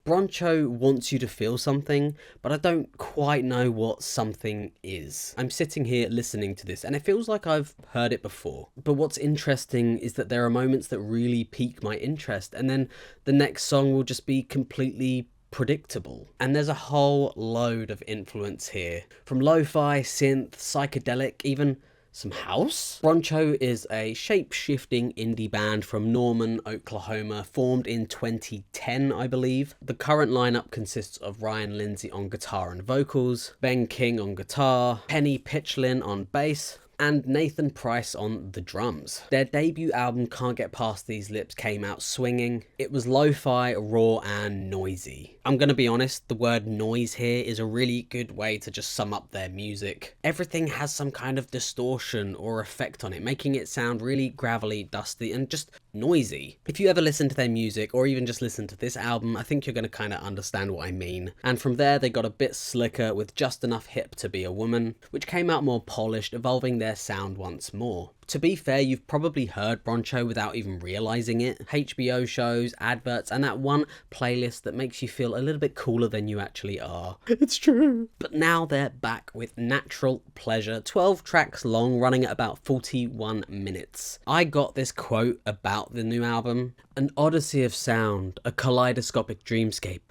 BRONCHO wants you to feel something, but I don't quite know what something is. I'm sitting here listening to this and it feels like I've heard it before. But what's interesting is that there are moments that really pique my interest, and then the next song will just be completely predictable. And there's a whole load of influence here, from lo-fi, synth, psychedelic, even some house. BRONCHO is a shape-shifting indie band from Norman, Oklahoma, formed in 2010, I believe. The current lineup consists of Ryan Lindsay on guitar and vocals, Ben King on guitar, Penny Pitchlin on bass, and Nathan Price on the drums. Their debut album, Can't Get Past These Lips, came out swinging. It was lo-fi, raw, and noisy. I'm gonna be honest, the word noise here is a really good way to just sum up their music. Everything has some kind of distortion or effect on it, making it sound really gravelly, dusty, and just noisy. If you ever listen to their music, or even just listen to this album, I think you're gonna kind of understand what I mean. And from there, they got a bit slicker with Just Enough Hip to Be a Woman, which came out more polished, evolving their sound once more. To be fair, you've probably heard BRONCHO without even realising it. HBO shows, adverts, and that one playlist that makes you feel a little bit cooler than you actually are. It's true. But now they're back with Natural Pleasure, 12 tracks long, running at about 41 minutes. I got this quote about the new album: "An odyssey of sound, a kaleidoscopic dreamscape,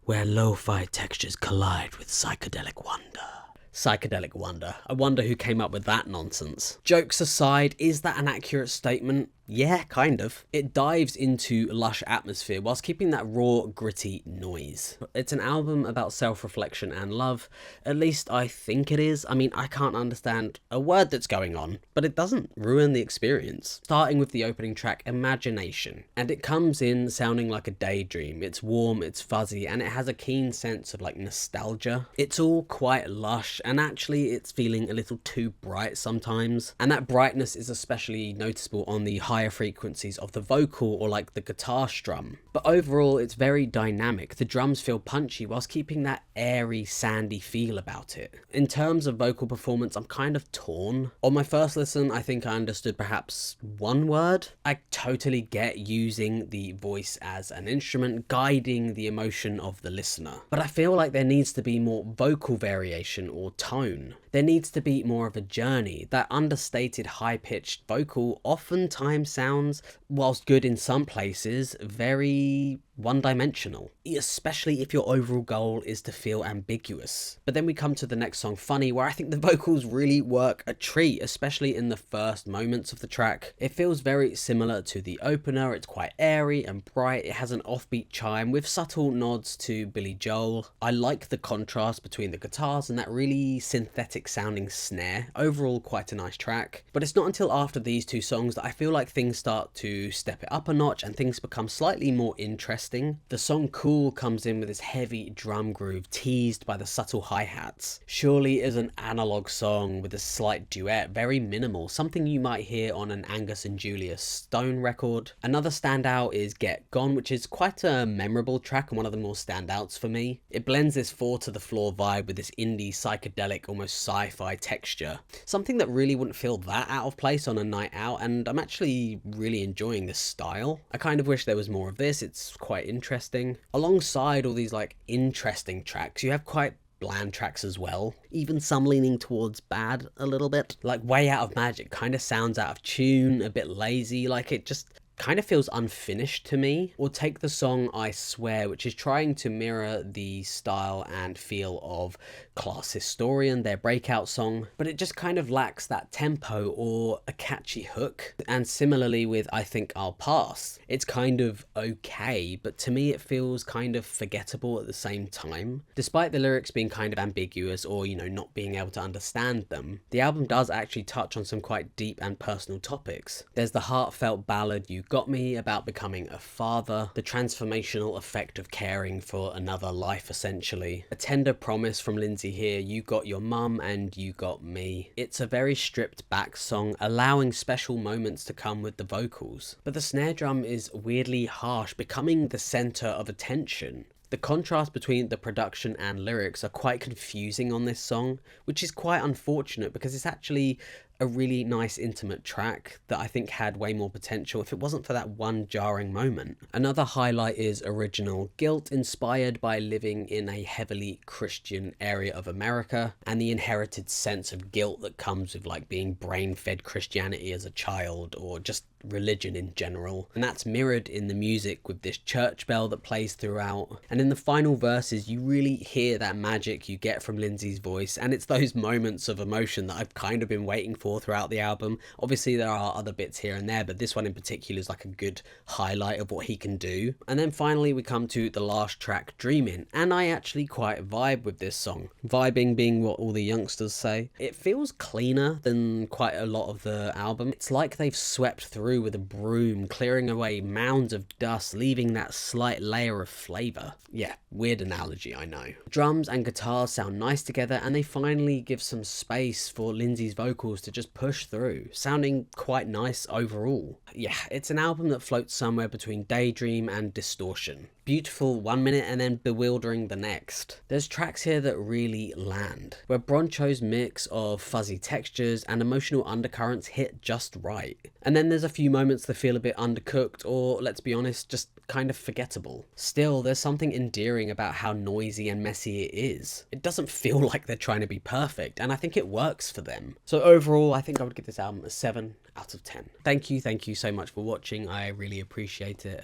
where lo-fi textures collide with psychedelic wonder." Psychedelic wonder. I wonder who came up with that nonsense. Jokes aside, is that an accurate statement? Yeah, kind of. It dives into lush atmosphere whilst keeping that raw, gritty noise. It's an album about self-reflection and love. At least I think it is. I mean, I can't understand a word that's going on, but it doesn't ruin the experience. Starting with the opening track, Imagination. And it comes in sounding like a daydream. It's warm, it's fuzzy, and it has a keen sense of like nostalgia. It's all quite lush, and actually it's feeling a little too bright sometimes. And that brightness is especially noticeable on the higher frequencies of the vocal or like the guitar strum. But overall, it's very dynamic. The drums feel punchy whilst keeping that airy, sandy feel about it. In terms of vocal performance, I'm kind of torn. On my first listen, I think I understood perhaps one word. I totally get using the voice as an instrument, guiding the emotion of the listener. But I feel like there needs to be more vocal variation or tone. There needs to be more of a journey. That understated, high-pitched vocal oftentimes sounds, whilst good in some places, very one-dimensional, especially if your overall goal is to feel ambiguous. But then we come to the next song, Funny, where I think the vocals really work a treat, especially in the first moments of the track. It feels very similar to the opener. It's quite airy and bright. It has an offbeat chime with subtle nods to Billy Joel. I like the contrast between the guitars and that really synthetic sounding snare. Overall, quite a nice track. But it's not until after these two songs that I feel like things start to step it up a notch and things become slightly more interesting. The song Cool comes in with this heavy drum groove teased by the subtle hi-hats. Surely is an analog song with a slight duet, very minimal, something you might hear on an Angus and Julia Stone record. Another standout is Get Gone, which is quite a memorable track and one of the more standouts for me. It blends this four to the floor vibe with this indie, psychedelic, almost sci-fi texture. Something that really wouldn't feel that out of place on a night out, and I'm actually really enjoying this style. I kind of wish there was more of this. It's quite interesting. Alongside all these like interesting tracks, you have quite bland tracks as well, even some leaning towards bad a little bit. Like Way Out of Magic kind of sounds out of tune, a bit lazy, like it just kind of feels unfinished to me. Or take the song I Swear, which is trying to mirror the style and feel of Class Historian, their breakout song, but it just kind of lacks that tempo or a catchy hook. And similarly with I Think I'll Pass, it's kind of okay, but to me it feels kind of forgettable at the same time. Despite the lyrics being kind of ambiguous or, you know, not being able to understand them, the album does actually touch on some quite deep and personal topics. There's the heartfelt ballad You Got Me about becoming a father, the transformational effect of caring for another life essentially. A tender promise from Lindsay here, you got your mum and you got me. It's a very stripped back song, allowing special moments to come with the vocals. But the snare drum is weirdly harsh, becoming the centre of attention. The contrast between the production and lyrics are quite confusing on this song, which is quite unfortunate because it's actually a really nice intimate track that I think had way more potential if it wasn't for that one jarring moment. Another highlight is original guilt, inspired by living in a heavily Christian area of America and the inherited sense of guilt that comes with like being brain-fed Christianity as a child, or just religion in general. And that's mirrored in the music with this church bell that plays throughout. And in the final verses, you really hear that magic you get from Lindsay's voice, and it's those moments of emotion that I've kind of been waiting for throughout the album. Obviously there are other bits here and there, but this one in particular is like a good highlight of what he can do. And then finally we come to the last track, Dreamin, and I actually quite vibe with this song. Vibing being what all the youngsters say. It feels cleaner than quite a lot of the album. It's like they've swept through with a broom, clearing away mounds of dust, leaving that slight layer of flavour. Yeah, weird analogy, I know. Drums and guitars sound nice together, and they finally give some space for Lindsay's vocals to just push through, sounding quite nice overall. Yeah, it's an album that floats somewhere between daydream and distortion. Beautiful 1 minute and then bewildering the next. There's tracks here that really land, where BRONCHO's mix of fuzzy textures and emotional undercurrents hit just right. And then there's a few moments that feel a bit undercooked, or let's be honest, just kind of forgettable. Still, there's something endearing about how noisy and messy it is. It doesn't feel like they're trying to be perfect, and I think it works for them. So overall, I think I would give this album a 7 out of 10. Thank you so much for watching. I really appreciate it.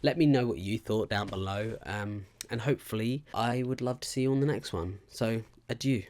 Let me know what you thought down below, and hopefully I would love to see you on the next one. So adieu.